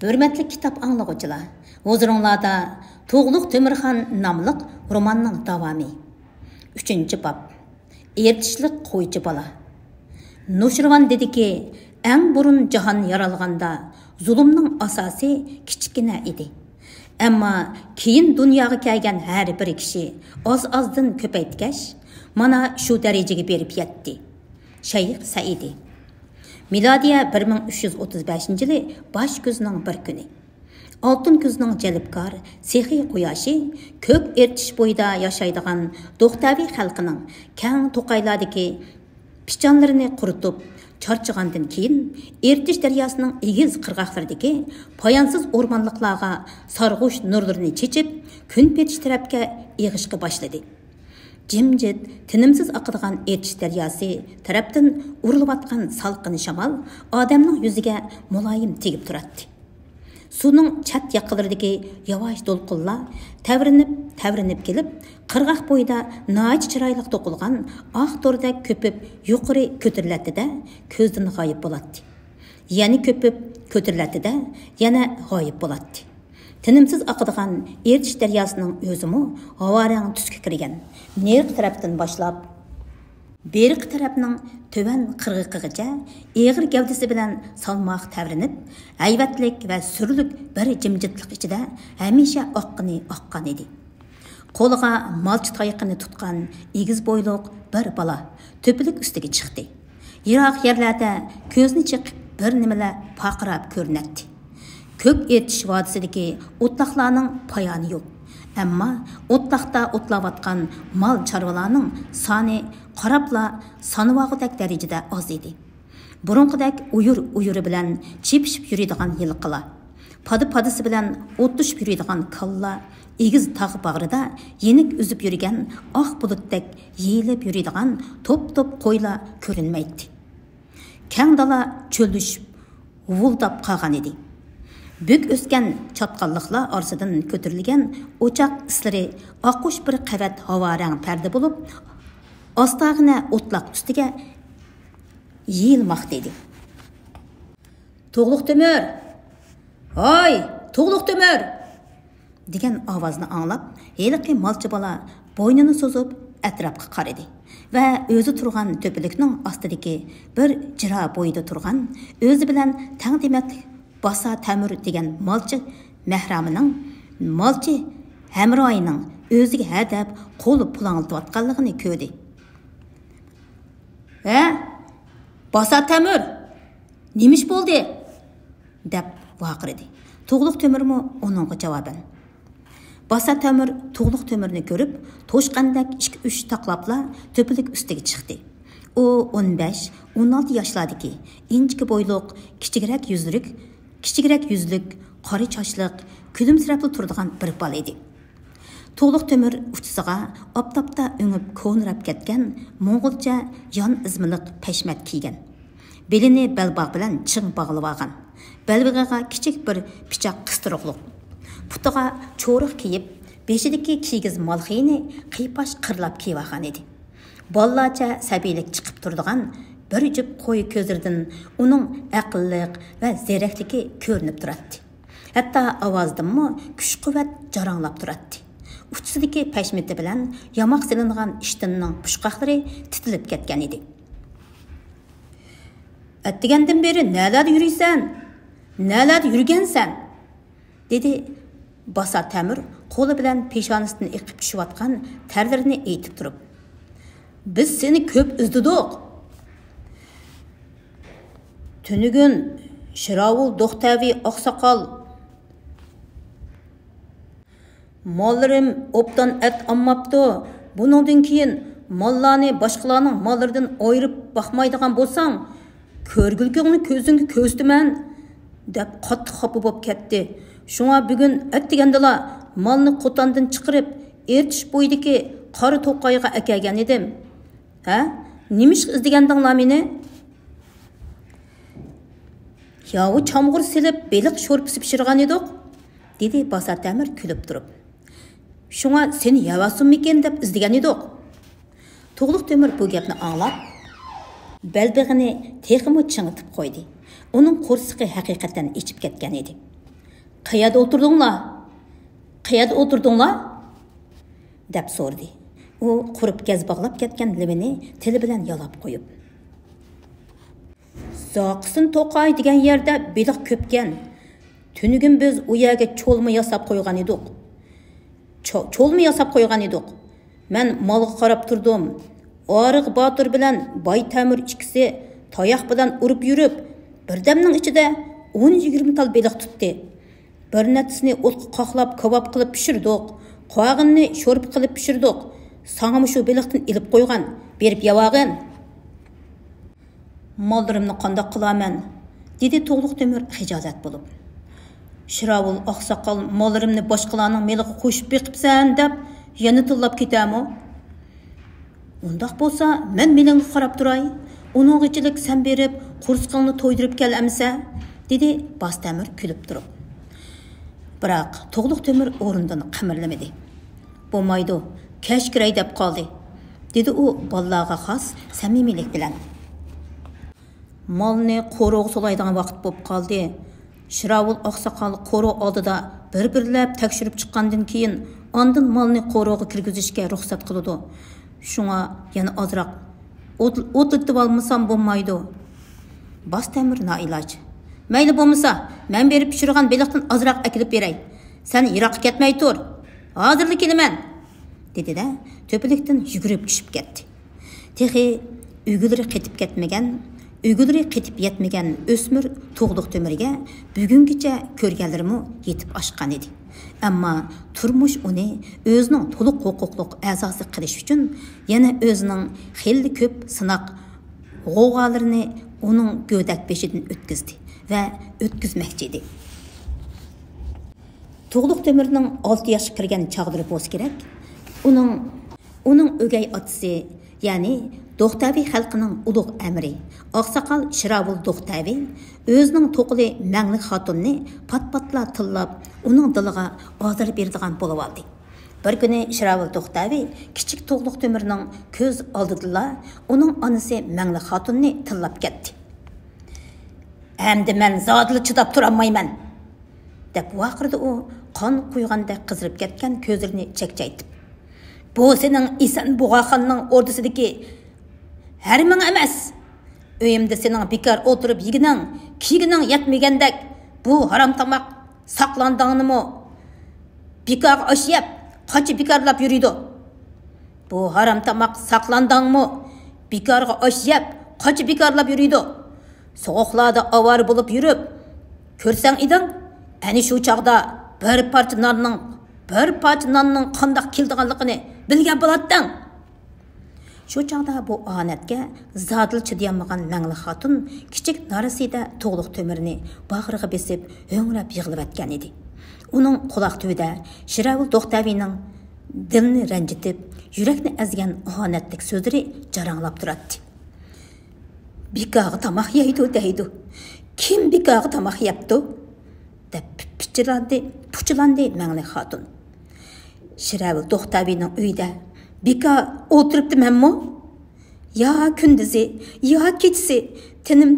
Hürmetli kitap anlıqçılar, huzurunlarda Toğluq Temirxan namlıq romanның davamı. 3. bab. Ertişlik qoyçı bala. Nuşirvan dedi ki, en burun cahan yaralğanda zulümның asası kichkina edi. Amma keyin dunyoga kelgan har bir kishi az-azdan ko'paytgach, mana shu darajaga berib yetdi. Shayx Saidi. Miladiya 1335-yili baş kuzning bir kuni. Altın kuzning jalibkor, sehiy quyoshi ko'k ertish bo'yida yashaydigan Do'xtaviy xalqining kang to'qaylardagi pichanlarini quritib, charchagandan keyin Ertish daryosining egiz qirg'oqlaridagi poyansiz o'rmonliqlarga sarg'ush nurlarini chechib, kun petish tarafga eg'ishga boshladi. Jimjit, tinimsiz oqadigan Ertish daryosi tarafdan urilayotgan salqin shamol odamning yuziga muloyim tegib turadi. Suning chat yaqinlaridagi yavaş to'lqinlar tavrinib kelib, qirg'oq bo'yida noit chiroyli to'qilgan oq to'rdak ko'pib yuqori ko'tariladida ko'zdan g'oyib bo'ladi. Yana ko'pib ko'tariladida yana g'oyib bo'ladi. Tinimsiz oqadigan Ertish daryosining o'zimi havorang tusga kirgan. Nerq tarafdan boshlab beriq tarafning tövan qirg'iqigacha eg'ir gavdasi bilan salmoq tavrinib, hayvatlik va surlik bir jimjitlik ichida hamisha oqqan edi. Qo'liga malch tayoqini tutgan egiz bo'yliq bir bola to'pilik ustiga chiqdi. Yiroq yerlarda ko'zni chiqib bir nimalar paqirab ko'rinadi. Ko'k Ertish vodisidagi o'tloqlarning poyoni yo'q. Ammo o'tloqda o'tlayotgan mol chorvalarning soni qarabla sanavog'idek darajada oz edi. Burunqidek uyuri bilan chepishib yuradigan yilqilar, padisi bilan o'tishib yuradigan kalla, egiz tog' bag'rida yenik uzib yurgan oq bulutdek yeyilib yuradigan top qo'ylar ko'rinmaydi. Kang dala cho'lishib, vuldab qolgan edi. Bük ösken çatqallıqlar arasından kötürülgen ocaq islari aquş bir qavat havarang perde bulup, astağına otlaq üstüge yeyilmaq dedi. Toğluq Temür! Ay! Toğluq Temür! Degen avazını anlap, heliqi malçı bala boynunu sozup etrafqa qaradı. Ve özü turgan töpülüknің astidagi bir jira boyida turgan, özü bilen tang demetlik Basa Temür degan malçı Hamroyining o'ziga hadab qo'li pulanglatayotganligini ko'rdi. Basa Temür, nemish bo'ldi? deb vaqirdi. To'g'liq Temirmi uningga javoban. Basa Temür To'g'liq Temirni ko'rib, to'shqandek 2-3 taqlabla to'pilik ustiga chiqdi. U 15-16 yoshlardagi inchki bo'yliq, kichikroq yuzlik, qora chochliq, kulimsirabli turadigan bir bola edi. To'g'liq Temür uchisiga optopda o'ngib ko'nrab ketgan mo'ng'ulcha yon izmiliq pashmat kiygan. Belini belbog' bilan ching bog'lab olgan. Belbog'iga kichik bir pichoq qistiruqliq. Putiga cho'riq kiyib, beshidagi kigiz molxini qiypash qirlab kiyib olgan edi. Bolalarcha sabiylik chiqib turadigan bir jup qo'y ko'zlaridan uning aqlliq va zerakligi ko'rinib turadi. Hatto ovozdanmi kuch-quvvat jaranglab turadi. Uchisidagi pashmiti bilan yamoq silingan ishtinning pushqoqlari titilib ketgan edi. "Atdigandan beri nalarda yuriysan? Nalarda yurgansan?" dedi Basa Temür qo'li bilan peshonasidan eqib tushayotgan tarlarini aytib turib. "Biz seni ko'p izdidik. Tünügün Şiravul Do'xtaviy oqsoqol. Mollarim obdan et ammapti. Buningdan keyin mollarni boshqalarning mollaridan ayirib baxmaydigan bo'lsang, ko'rgilgingni ko'zingga ko'zdiman" deb qattiq xafa bo'lib ketdi. Shunga bugun atdigandala molni qo'tandan chiqarib, Ertish bo'yidagi qora to'qayga akagan edim. Nimish izdigandinglar meni? Yavu çamğır silip beliq şorpisi pişirgan edik, dedi Basa Temür külüp durup. Şuna seni yavasın miken dep izdigan edik. To'g'liq Temür bu gapni anlap, belbig'ini texmi chingitib qo'ydi. Uning qo'rsiqi haqiqatan ichib ketgan edi. Qayerda o'tirdinglar? Qayerda o'tirdinglar? deb so'radi. U qurib gaz bog'lab ketgan libini tili bilan yalab qo'yib. Zoqsin to'qay degan yerda beliq ko'pkan. Tunugin biz u yerga cho'lma yasab qo'ygan edik. Cho'lma yasab qo'ygan edik. Men molga qarab turdim. Oriq Botir bilan Boy Tamir ikkisi tayoq bilan urib yurib, birdamning ichida 10-20 tal beliq tutdi. Bir netisini o'tqa qoqlab kabob qilib pishirdik. Qo'g'inni sho'rib qilib pishirdik. Sana shu beliqdan ilib qo'ygan, berib yavag'in. Mollarimni qandoq qilaman? dedi To'g'liq Temir hijolat bo'lib. Shiravul oqsoqol mollarimni boshqalarning meliga qo'shib beqibsan deb yana tillab ketamo. Undaq bo'lsa, men melingga qarab turay. Uning ichilik sen berib, qursqingni to'ydirib kel amsa, dedi Bastamir kulib turib. Biroq To'g'liq Temir o'rnidan qimirlamadi. Bo'lmaydi, kashkiray deb qoldi, dedi u bolalarga xos samimiylik bilan. Molni qo'roq solaydigan vaqt bo'lib qoldi. Shiravul oqsoqol qo'roq oldida bir-birlab tekshirib chiqqandan keyin ondan molni qo'roqqa kirgizishga ruxsat qiladi. Shunga yana ozroq o'titib olmasam bo'lmaydi. Bastamir noiloj. Mayli bo'lmasa, men berib pishirgan beliqdan ozroq akilib beray. Sen yiroqqa ketmay tur. Hozirli kelaman, dedi-da, to'pilikdan yugurib tushib ketdi. Texi uygulari qetib ketmagan, uygulari qetib yetmagan o'smir To'g'liq Temirga bugungacha ko'rganlarimi yetib oshgan edi. Ammo turmush uni o'zining to'liq huquqli a'zosi qilish uchun yana o'zining xilli ko'p sinoq g'o'g'alarini uning go'dak beshidan o'tkazdi va o'tkazmoqchi edi. To'g'liq Temirning 6 yoshga kirgan chog'lari bo'lsa kerak. Uning o'gay otasi, ya'ni Do'xtaviy xalqining ulug' amiri, oqsoqol Shiravul Do'xtaviy o'zining to'qli Manglik xotinni pat-patla tillab, uning diliga ozor beradigan bo'lib oldi. Bir kuni Shiravul Do'xtaviy kichik To'g'liq Temirning ko'z oldida uning onasi Manglik xotinni tillab ketdi. "Endi men zodli chidab turolmayman", deb vaqirdi u qon quygandek qizirib ketgan ko'zlarini chekchaytib. "Bu sening Isan Bug'axonning ordusidagi harming emas. Uyimda sening bekor o'tirib yegining, kiyigining yetmagandek bu harom tamoq saqlandingmi? Bekor oshyap, qochib bekorlab yuridi. Bu harom tamoq saqlandingmi? Bekorga oshyap, qochib bekorlab yuridi. So'qlarda avar bo'lib yurib, ko'rsang eding, ani shu chaqda bir parcha nonning qandoq keldiganligini bilgan bo'larding." Shu chaqda bu ohanatga zodil chidayolmagan Mangli xotin kichik narasida To'g'liq Temirni bag'riga besib, ho'ngrab yig'layotgan edi. Uning quloq tubida Shiravul Do'xtaviyning dilni ranjitib, yurakni ezgan ohanatlik so'zlari jaranglab turadi. "Bikog'i tamoq yeydi deydi. Kim bikog'i tamoq yeyapti?" deb puchilandi Mangli xotin. Shiravul Do'xtaviyning uyida bika o'tiribdimanmi? Ya kunduzi, ya kechasi tinim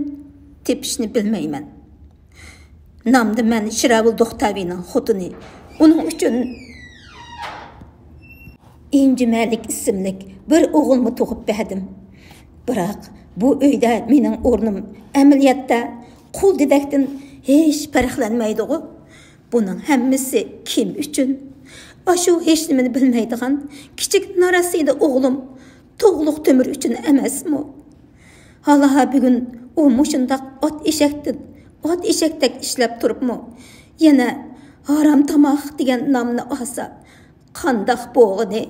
tepishni bilmayman. Namda men Shiravul Do'xtaviyning xotini. Uning uchun Injimalik ismlik bir o'g'ilni tug'ib berdim. Biroq bu uyda mening o'rnim amaliyotda qul dedakdan hech farqlanmaydi-ku. Buning hammasi kim uchun? Aşu hech nimani bilmaydigan kichik narasida o'g'lim To'g'liq Temir uchun emasmi? Hala bugun u mushundaq ot eshakdek ishlab turibmi? Yana harom tamoq degan nomni olsa qandoq bo'ladi?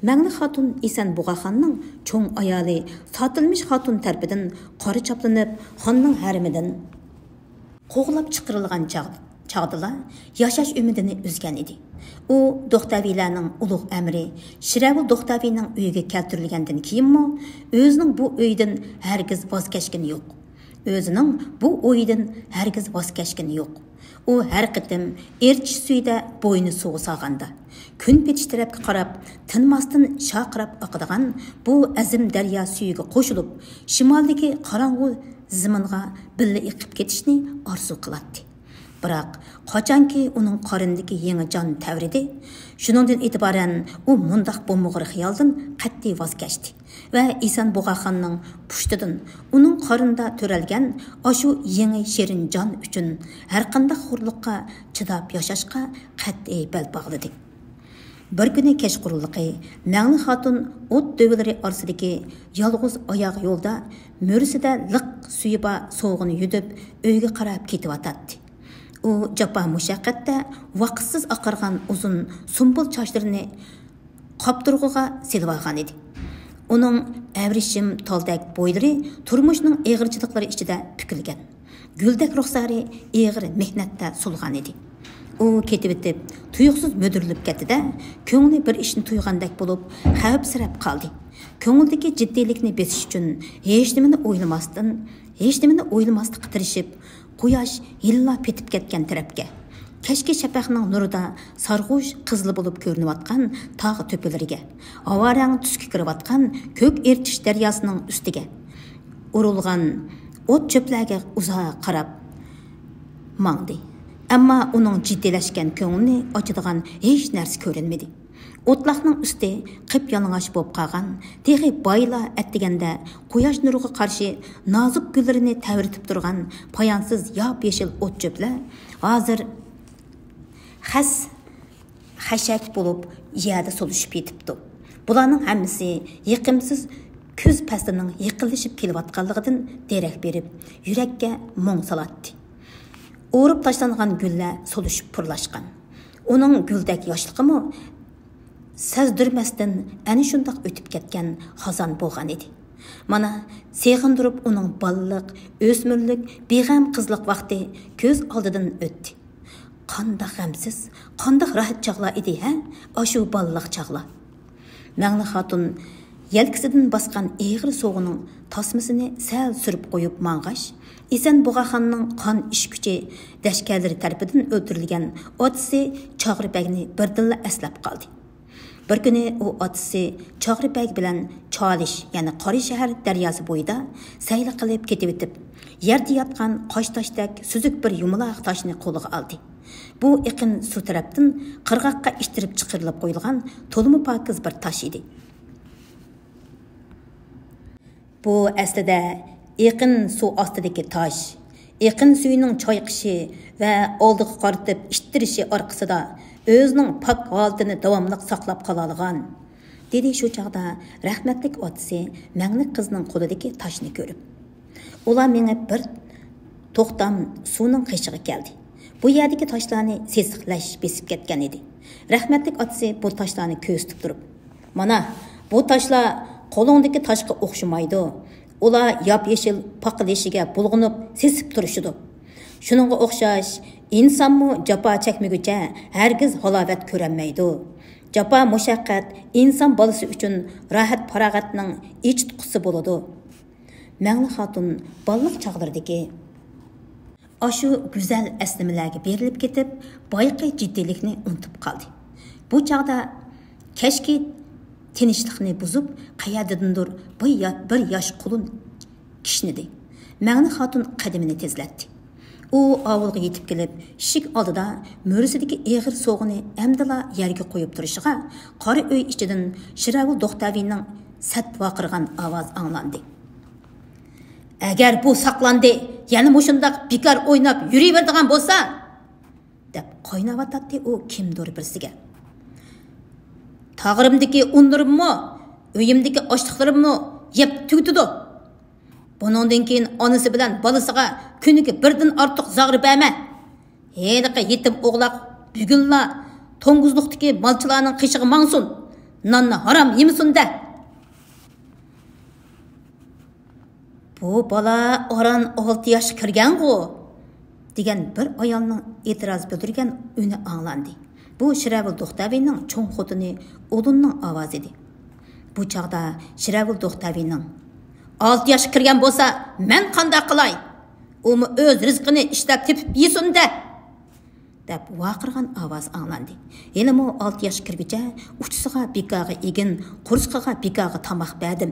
Mangli xotin Isan Bug'axonning cho'ng ayoli sotilmish xotin tarafidan qora chaplanib, xonning harimidan qo'g'lab chiqarilgan chaqdilar yashash umidini uzgan edi. U Do'xtaviylarning ulug' amiri Shiravul Do'xtaviyning uyiga keltirilgandan keyinmi, o'zining bu uydan hargiz voz kechgani yo'q. U har qitim erchish suyida bo'yni suvi solganda, kun petish tarafga qarab, tinmasdan shaqirab oqadigan bu azim daryo suyiga qo'shilib, shimoldagi qorong'u ziminga billa iqib ketishni orzu qiladi. Biroq qachonki uning qorindagi yangi jon tavridi, shuningdan e'tiboran u mundaq bo'lmog'ir xiyoldan qat'iy voz kechdi va Eson Bug'axonning pushtidan uning qorinda to'ralgan ashu yangi shirin jon uchun har qanday xo'rliqqa chidab yashashga qat'iy bel bog'ladi. Bir kuni kechqurunliqi Mangli xotun o't dövlari orasidagi yolg'iz oyoq yo'lda mo'risida liq suyiba so'g'ini yudib uyga qarab ketyotdi. U japa mushaqqatda vaqtsiz oqargan uzun sumbul sochlarini qoptirg'iga silib olgan edi. Uning avrishim toldak bo'ylari turmushning eg'irchiliklari ichida tukilgan. Guldak ruxsari eg'ir mehnatda sulg'an edi. U ketib etib, tuyuqsiz mödürlüp ketdi-de, ko'ngli bir ishni tuyg'andek bo'lib, xavf-sirab qoldi. Ko'ngildagi jiddiylikni besish uchun hech nimani o'ylamaslikka tirishib, quyosh yilla petib ketgan tarafga, kechki shafaqning nurida sarg'ush qizli bo'lib ko'rinayotgan tog' to'palariga, avorang tusga kirayotgan ko'k ertish daryosining ustiga urilgan o't cho'plarga uzoq qarab mangdi. Ammo uning jiddiylashgan ko'nglini ochadigan hech narsa ko'rinmadi. O'tloqning usti qip-yalang'och bo'lib qolgan, texi boyla atdiganda quyosh nuriga qarshi nozik gullarini tavritib turgan poyansiz yop-yeshil o't cho'plar hozir xashak bo'lib yerda solishib yetibdi. Bularning hammasi yiqimsiz kuz pastining yiqilishib kelayotganligidan derak berib, yurakka mung solatdi. O'rib tashlangan gullar solishib purlashgan. Uning guldak yoshligimi sezdirmasdan ana shundoq o'tib ketgan xazon bo'lgan edi. Mana seg'indirib uning balliq, o'smirlik, beg'am qizlik vaqti ko'z oldidan o'tdi. Qandoq g'amsiz, qandoq rahat chog'lar edi, ha? Ashu balliq chog'lar. Mangli xotun yelkisidan bosgan eg'ir so'g'ining tasmasini sal surib qo'yib mang'ash, Eson Bug'axonning qon ish kuchi dashkarlari tarafidan o'ldirilgan otisi Chog'ribagni birdilla eslab qoldi. Bir kuni u otisi Chog'ribag bilan Cholish, ya'ni Qori shahar daryosi bo'yida sayli qilib ketib etib, yerda yotgan qosh-toshdek suzuk bir yumaloq toshni qo'liga oldi. Bu iqin suv tarafdan qirg'oqqa ishtirib chiqarilib qo'yilgan to'limi pokiz bir tosh edi. Bu aslida iqin suv ostidagi tosh, iqin suyining choyqishi va oldiga qaratib ishtirishi orqasida o'zining pok holatini davomli saqlab qola olgan, dedi shu chaqda rahmatlik otisi Mangli qizning qo'lidagi toshni ko'rib. Ular menga bir to'xtam suvning qishiga keldi. Bu yerdagi toshlarni sesiqlash besib ketgan edi. Rahmatlik otisi bu toshlarni ko'zitib turib, "Mana, bu toshlar qo'lingdagi toshga o'xshamaydi. Ular yop-yeshil paqileshiga bulg'unib sesib turishidi. Shuningga o'xshash insonmu jafo chekmaguncha hargiz halovat ko'rolmaydi. Jafo mushaqqat inson bolasi uchun rohat farog'atning ichitqusi bo'ladi." Mangli xotun balliq chog'laridagi ashu go'zal aslimalarga berilib ketib, boyqi jiddiylikni unutib qoldi. Bu chog'da kechki tinchlikni buzib, qayerdadir bir yosh qulun kishnidi. Mangli xotun qadamini tezlatdi. U ovulga yetib kelib, shik oldida mo'risidagi eg'ir so'g'ini amdala yerga qo'yib turishiga, qora uy ichidan Shiravul Do'xtavining sat vaqirgan ovoz anglandi. "Agar bu saqlandi, yana mushundaq bekor o'ynab yuraveradigan bo'lsa," deb qo'ynavatdi u kimdir birsiga. "Tag'rimdagi undirimmi, uyimdagi oshliqlarimni yeb tugtidi. Buningdan keyin onasi bilan bolasiga kuniga birdan ortiq zag'ri berma. Heliqi yetim o'g'loq bugunla to'ng'izliqdagi molchilarning qishig'i mangsun. Nonni harom yemasin-da." "Bu bola oran 6 yosh kirgan-ku," degan bir ayolning e'tiroz bildirgan uni anglandi. Bu Shiravul Do'xtavining cho'ng xotini o'g'lining ovozi edi. Bu chaqda Shiravul Do'xtavining "6 yosh kirgan bo'lsa, men qanday qilay? Umi o'z rizqini ishlab tepib yesin-da," deb vaqirgan ovoz anglandi. Yelimi 6 yosh kirguncha uchisiga bekaga egin, qursqiga bekaga tomoq berdim.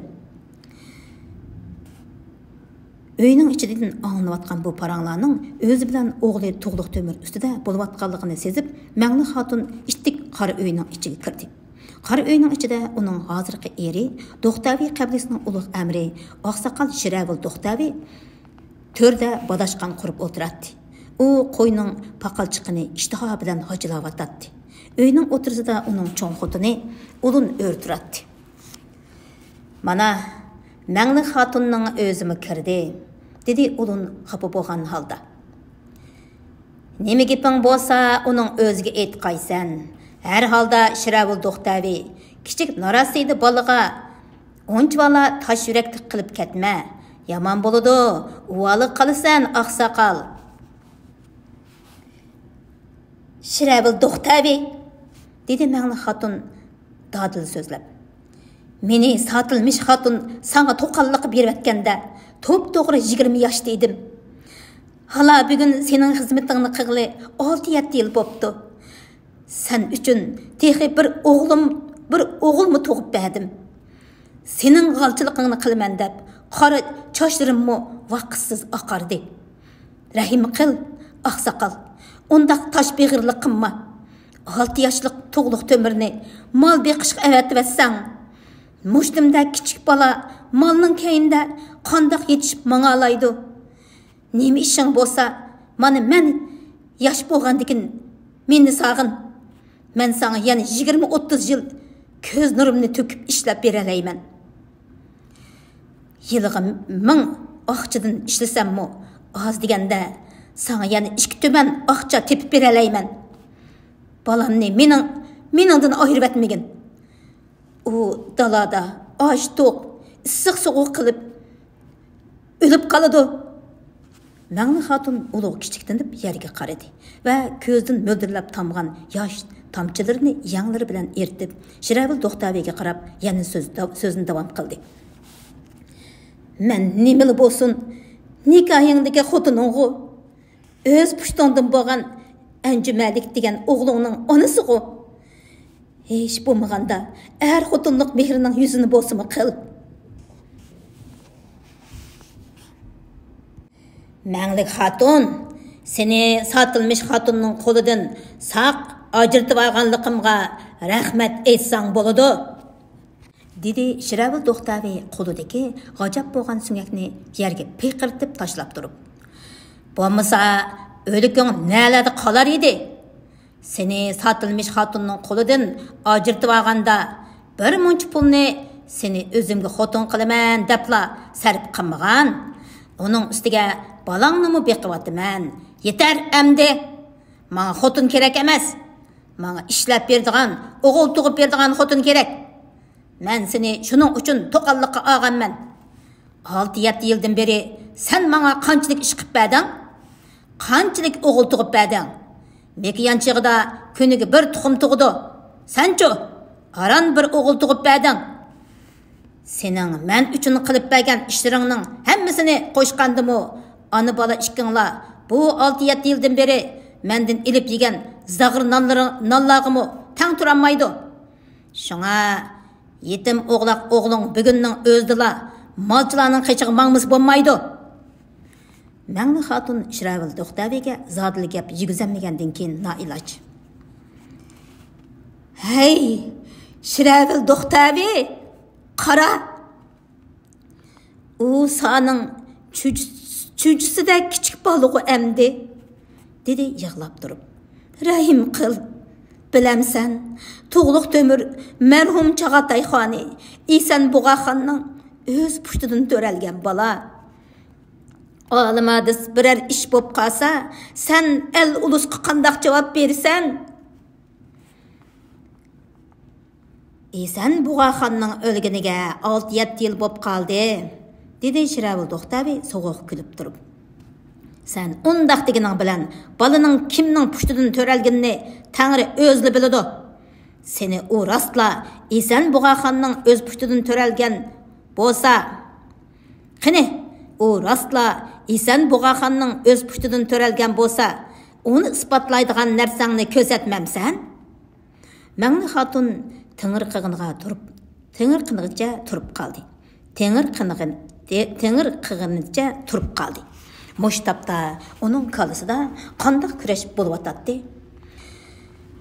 Өйнің içinden аңлаватқан bu paranglarning o'zi bilan o'g'li Tug'luq Temir ustida bo'layotganligini sezib, Мәңлі Xatun ittik qora uyning ichiga kirdi. Qora uyning ichida uning hozirgi eri, Do'xtavi qabilasining ulug' amri, oqsoqol Shiravul Do'xtavi to'rda badashqan qurib o'tiradi. U qo'yning paqalchiqini ishtiho bilan hojilayotdi. Uyning o'tirisida uning cho'ng xotini ulun o'rtiradi. Mana Мәңлі Xatunning o'zimi kirdi, dedi ulun xafa bo'lgan holda. Nima gaping bo'lsa, uning o'ziga aytqaysan. Har holda Shiravul Do'xtavi kichik norasida bolaga unchvala tosh yuraklik qilib ketma. Yomon bo'ladi, uvali qalasan, oqsoqol. Shiravul Do'xtavi, dedi Мәңлі Xatun dadil so'zlab. Meni satılmış xatun sana toqalliq berayotganda top-to'g'ri 20 yoshda edim. Hala bugun sening xizmatingni qilg'ili 6-7 yil bo'pti. Sen uchun texi bir o'g'ilmi tug'ib berdim. Sening g'alchiligingni qilaman deb qora chochlarimni vaqtsiz oqardi. Rahim qil, oqsoqol. Undaq tosh beg'irlik qilma. 6 yoshlik Tug'luq Temirni mol beqishga avatibsan. Muştimda kichik bola malning keyinda qandoq yetishib mang'alaydi. Nima ishing bo'lsa, mana men yosh bo'lgandikin meni sog'in. Men sana yana 20-30 yil ko'z nurimni to'kib ishlab beralayman. Yiliga 1000 oqchadan ishlasammi, oz deganda sana yana 2 tuman oqcha tepib beralayman. Balamni meningdan ayirib etmagin. U dalada aç toq, issiq soğuq qilib o'lib qoladi. Мәңлі Xatun ulug' kichikdanib yerga qaradi va ko'zdan mo'ldirlab tomgan yosh tomchilarini yanglari bilan ertib, Shiravul Do'xtaviga qarab yana so'zini davom qildi. Men nimali bo'lsin, nikohingdagi xotining'u, o'z pushtondan bo'lgan Anjumalik degan o'g'lingning onasi'u. Hech bo'lmaganda er xotinlik mehrining yuzini bo'lsimi qil. Мәңлі Xatun, seni satılmış xotinning qo'lidan saq ajirtib olganligimga rahmat aytsang bo'ladi, dedi Shiravul Do'xtavi qo'lidagi g'ajab bo'lgan sunyakni yerga piqirtib tashlab turib. Bo'lmasa o'liking nalarda qolar edi? Seni satılmış xotinning qo'lidan ajirtib olganda bir muncha pulni seni o'zimga xotin qilaman debla sarf qilmagan. Uning ustiga balangni beqiyotiman. Yetar endi. Menga xotin kerak emas. Menga ishlab berdigan, o'g'il tug'ib berdigan xotin kerak. Men seni shuning uchun to'qalliqqa olganman. 6-7 yildan beri sen menga qanchalik ish qilib berding? Qanchalik o'g'il tug'ib berding? Mekiyanchig'ida kuniga bir tuxum tug'di. Senchu aran bir o'g'il tug'ib berding. Sening men uchun qilib bergan ishlaringning hammasini qo'shqandimi? Ana bola ikkinglar bu 6-7 yildan beri mendan ilib yegan zag'ir nonlarg'imi tang turolmaydi. Shunga yetim o'g'laq o'g'ling bugunning o'zdila molchilarning qichig'i mangmis bo'lmaydi. Мәңлі Xatun Shiravul Do'xtaviga zodil gap yigizamagandan keyin noiloj. Hey, Shiravul Do'xtavi, qara. U saning chujisida kichik bolig'i emdi, dedi yig'lab turib. Rahim qil. Bilamsan, Tug'luq Temir marhum Chag'atay xoni Esan Bug'axonning o'z pushtidan to'ralgan bola. Olimadiz birer ish bo'lib qolsa, sen el ulusga qandoq javob bersan? Esan Bug'axonning o'lganiga 6-7 yil bo'lib qoldi, dedi Shiravul Do'xtavi so'g'uq kulib turib. Sen undaq deganing bilan balaning kimning pushtidan to'ralganini Tangri o'zli biladi. Seni u rostla Esan Bug'axonning o'z pushtidan to'ralgan bo'lsa, qani u rostla Esan Bug'axonning o'z pushtidan to'ralgan bo'lsa, uni isbotlaydigan narsangni ko'rsatmamsan? Мәңлі Xatun tengir qig'iniga turib qoldi. Теңір қығынынша тұрып қалды. Мұштапта оның қалысыда қандық күреш болып ататты.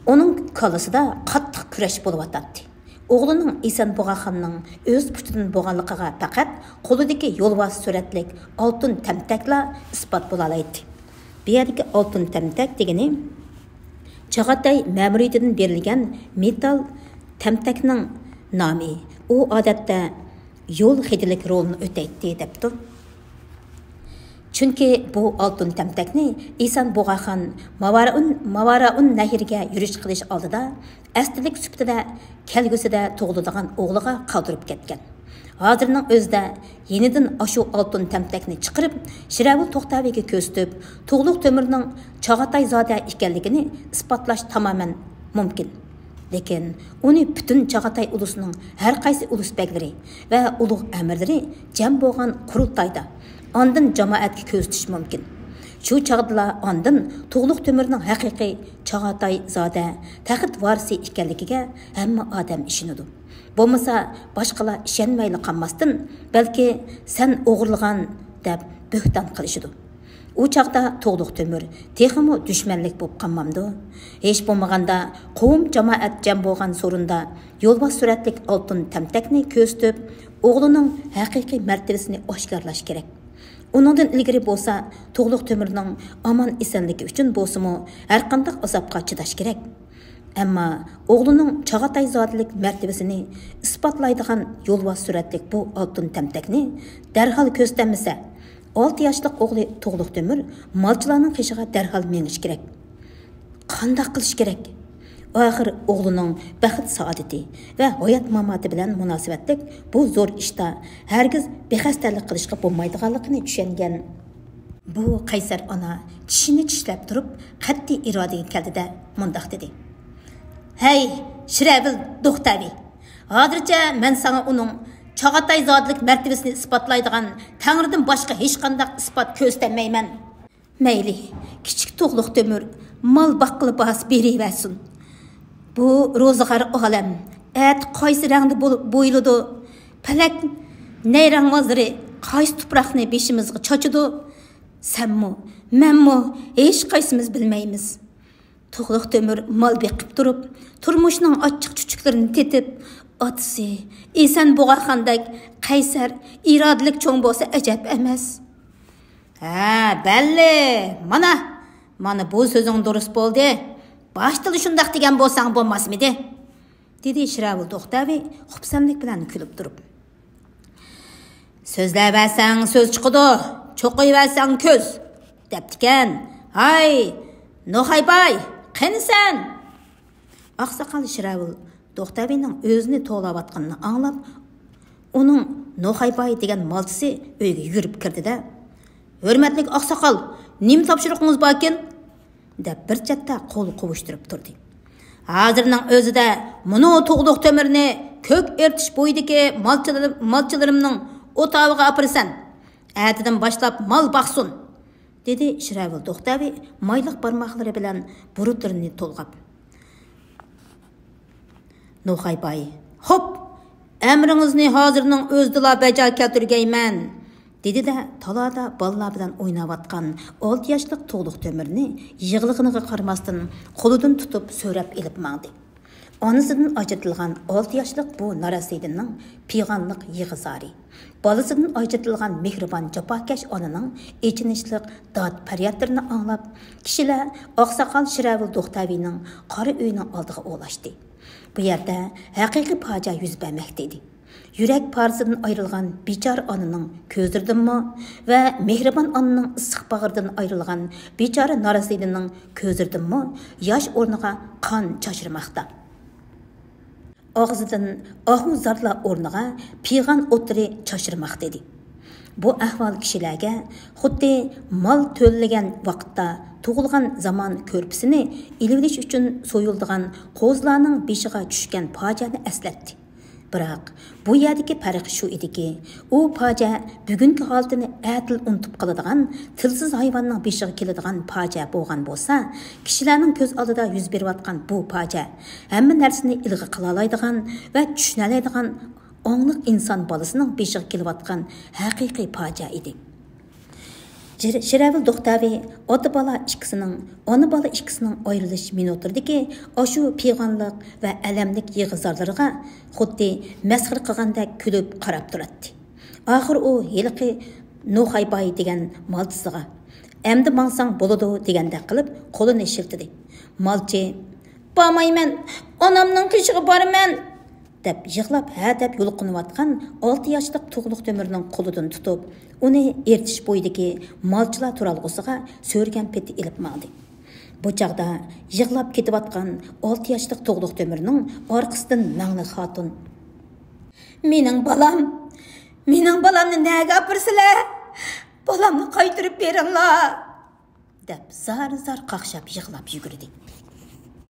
Оның қалысыда қаттық күреш болып ататты. Oğlunun İsan Boğaxanның өз пұштыдың болғанлықыға пәқәт қолыдекі yolbaz сүрәтлік алтын тәмтәкла ispat болалайды. Бейәдікі алтын тәмтәк дегені Чағатай мәмүрiyetinden берілген металл тәмтәкнің намы. O adətdə yol xedilik rolunu ötəydi depdi. Çünki bu altın təmtəkni İsan Boğaxan Mavaraun nəhirgə yürüş qilish aldida əstilik sübtida kelgüsida to'g'iladigan o'g'liga qoldirib ketgan. Hozirning o'zida yenidan ashu oltin tamtakni chiqarib, Shiravul To'xtaviga ko'rsatib, To'g'liq Temirning Chag'atay zoda ekanligini isbotlash tamoman mumkin. Lekin uni butun Chag'atay ulusining har qaysi ulus beglari va ulug' amirlari jam bo'lgan qurultayda ondan jamoatga ko'rsatish mumkin. Şu çağdala ondan To'g'liq Temirning haqiqiy Chag'atay zoda taxt varisi ekanligiga hamma odam ishonadi. Bo'lmasa boshqalar ishonmayli qolmasdan, balki sen o'g'irlagan deb bo'xton qilishidi. U chaqda To'g'liq Temir texmo dushmanlik bo'lib qolmamdi. Hech bo'lmaganda qavm jamoat jam bo'lgan sorunda yo'lbos suratlik oltin tamtakni ko'rsatib, o'g'lining haqiqiy martabasini oshkorlash kerak. Onundan ilgari bo'lsa, To'g'liq Temirning aman esanligi uchun bo'lsa-mu, har qanday azobga chidash kerak. Ammo o'g'lining Chag'atay zotlik martabasini isbotlaydigan yo'lbos suratlik bu oltin tamtakni darhol ko'rsatamasa, 6 yoshlik o'g'li To'g'liq Temir malchilarning qishiga darhol mengish kerak. Qanday qilish kerak? Axir o'g'lining baxt saodati va hayot mamoti bilan munosabatlik bu zo'r ishda hargiz bexastarlik qilishga bo'lmaydiganligini tushungan. Bu Qaysar ona tishini tishlab turib, qat'iy irodaga keldida mundoq dedi. Hey, Shiravul To'xtavi. Hozircha men sana uning Chag'atay zotlik martabasini isbotlaydigan Tangridan boshqa hech qanday isbot ko'rsatmayman. Mayli, kichik To'g'liq Temir mol boqqili bahs beriversin. Bu ro'zg'ar olam at qaysi rangda bo'yladi, palak nayrangmozlari qaysi tuproqni beshimizga chochidi, sanmi menmi hech qaysimiz bilmaymiz. To'g'liq Temir mol beqib turib, turmushning ochiq chuchuklarini tetib, otisi İsan Boğaxandek qaysar irodalik cho'ng bo'lsa ajab emas. Ha, balli, mana bu so'zing durust bo'ldi. Baştalı şundaq degan bo'lsang bo'lmasmidi? Dedi Shiravul To'xtavi xubsamlik bilan kulib turib. So'zlayversang so'z chiqadi, cho'qiyversang ko'z, debdikan. Hay, No'xaybay, qanisan? Oqsoqol Shiravul To'xtavining o'zini to'g'layotganini anglab, uning No'xaybay degan malchisi uyga yurib kirdida, "Hurmatli oqsoqol, nim topshiriqingiz bor ekan?" deb bir chetda qo'l qovushtirib turdi. Hozirning o'zida muni To'g'liq Temirni ko'k ertish bo'yidagi malchilarimning o'taviga apirsan. Atidan boshlab mol boqsin, dedi Shiravul To'xtavi mayliq barmoqlari bilan burutlarini to'lg'ab. No'xaybay, "Xo'p, amringizni hozirning o'zida bajo keltirgayman", dedi de talada balla bilan o'ynayotgan 6 yoshlik To'g'liq Temirni yig'lig'iniga qaramasdan qo'lidan tutib so'rab elib mangdi. Onasidan ajratilgan 6 yoshlik bu Narasidinning piyg'onliq yig'izari. Bolasidan ajratilgan mehribon jafokash onaning echinishliq dod faryodlarini anglab, kishilar oqsoqol Shiravul To'xtavining qora uyining oldiga o'lashdi. Bu yerda haqiqiy fojia yuz bermoqda edi. Yürek parçasından ayrılgan biçar anının közürdünmü ve mehribon anının ısıq bağırdan ayrılgan biçar Narasidinning közürdünmü yaş ornuğa kan çaşırmakta. Ağzıdan ahu zarla ornuğa piyğan otları çaşırmakta dedi. Bu ahval kişilerge xuddi mal töllegen vaqtda tug'ilgan zaman körpüsini ilivilish uchun so'yildigan qo'zlarning beshiga tushgan fojiani eslatdi. Biroq bu yerdagi farq shu ediki, u fojia bugungi holatini atil unutib qoladigan, tilsiz hayvonning beshiga keladigan fojia bo'lgan bo'lsa, kishilarning ko'z oldida yuz berayotgan bu fojia hamma narsani ilg'i qila oladigan va tushuna oladigan onliq inson bolasining beshiga kelayotgan haqiqiy fojia edi. Şiravil Do'xtavi ona bola ikkisining ayrilish minutidagi oshu pig'onliq va alamlik yig'izlarga xuddi masxir qilgandek kulib qarab turadi. Oxir u yilqi Nuhaybay degan malchisiga "Endi mangsang bo'ladi" degandek qilib qo'lini shiltidi. Malchi "Bormayman, onamning qishiga boraman" deb yig'lab deb yulqinayotgan 6 yoshlik tug'luq Temirning qo'lidan tutib, uni ertish bo'yidagi malchilar turalg'usiga so'rgan peti ilib maqdi. Bu chaqda yig'lab ketayotgan 6 yoshlik tug'luq Temirning orqasidan Mangli xotun "Mening balamni nega apirsilar? Balamni qaytirib beringlar" deb zar qaqshab yig'lab yugurdi.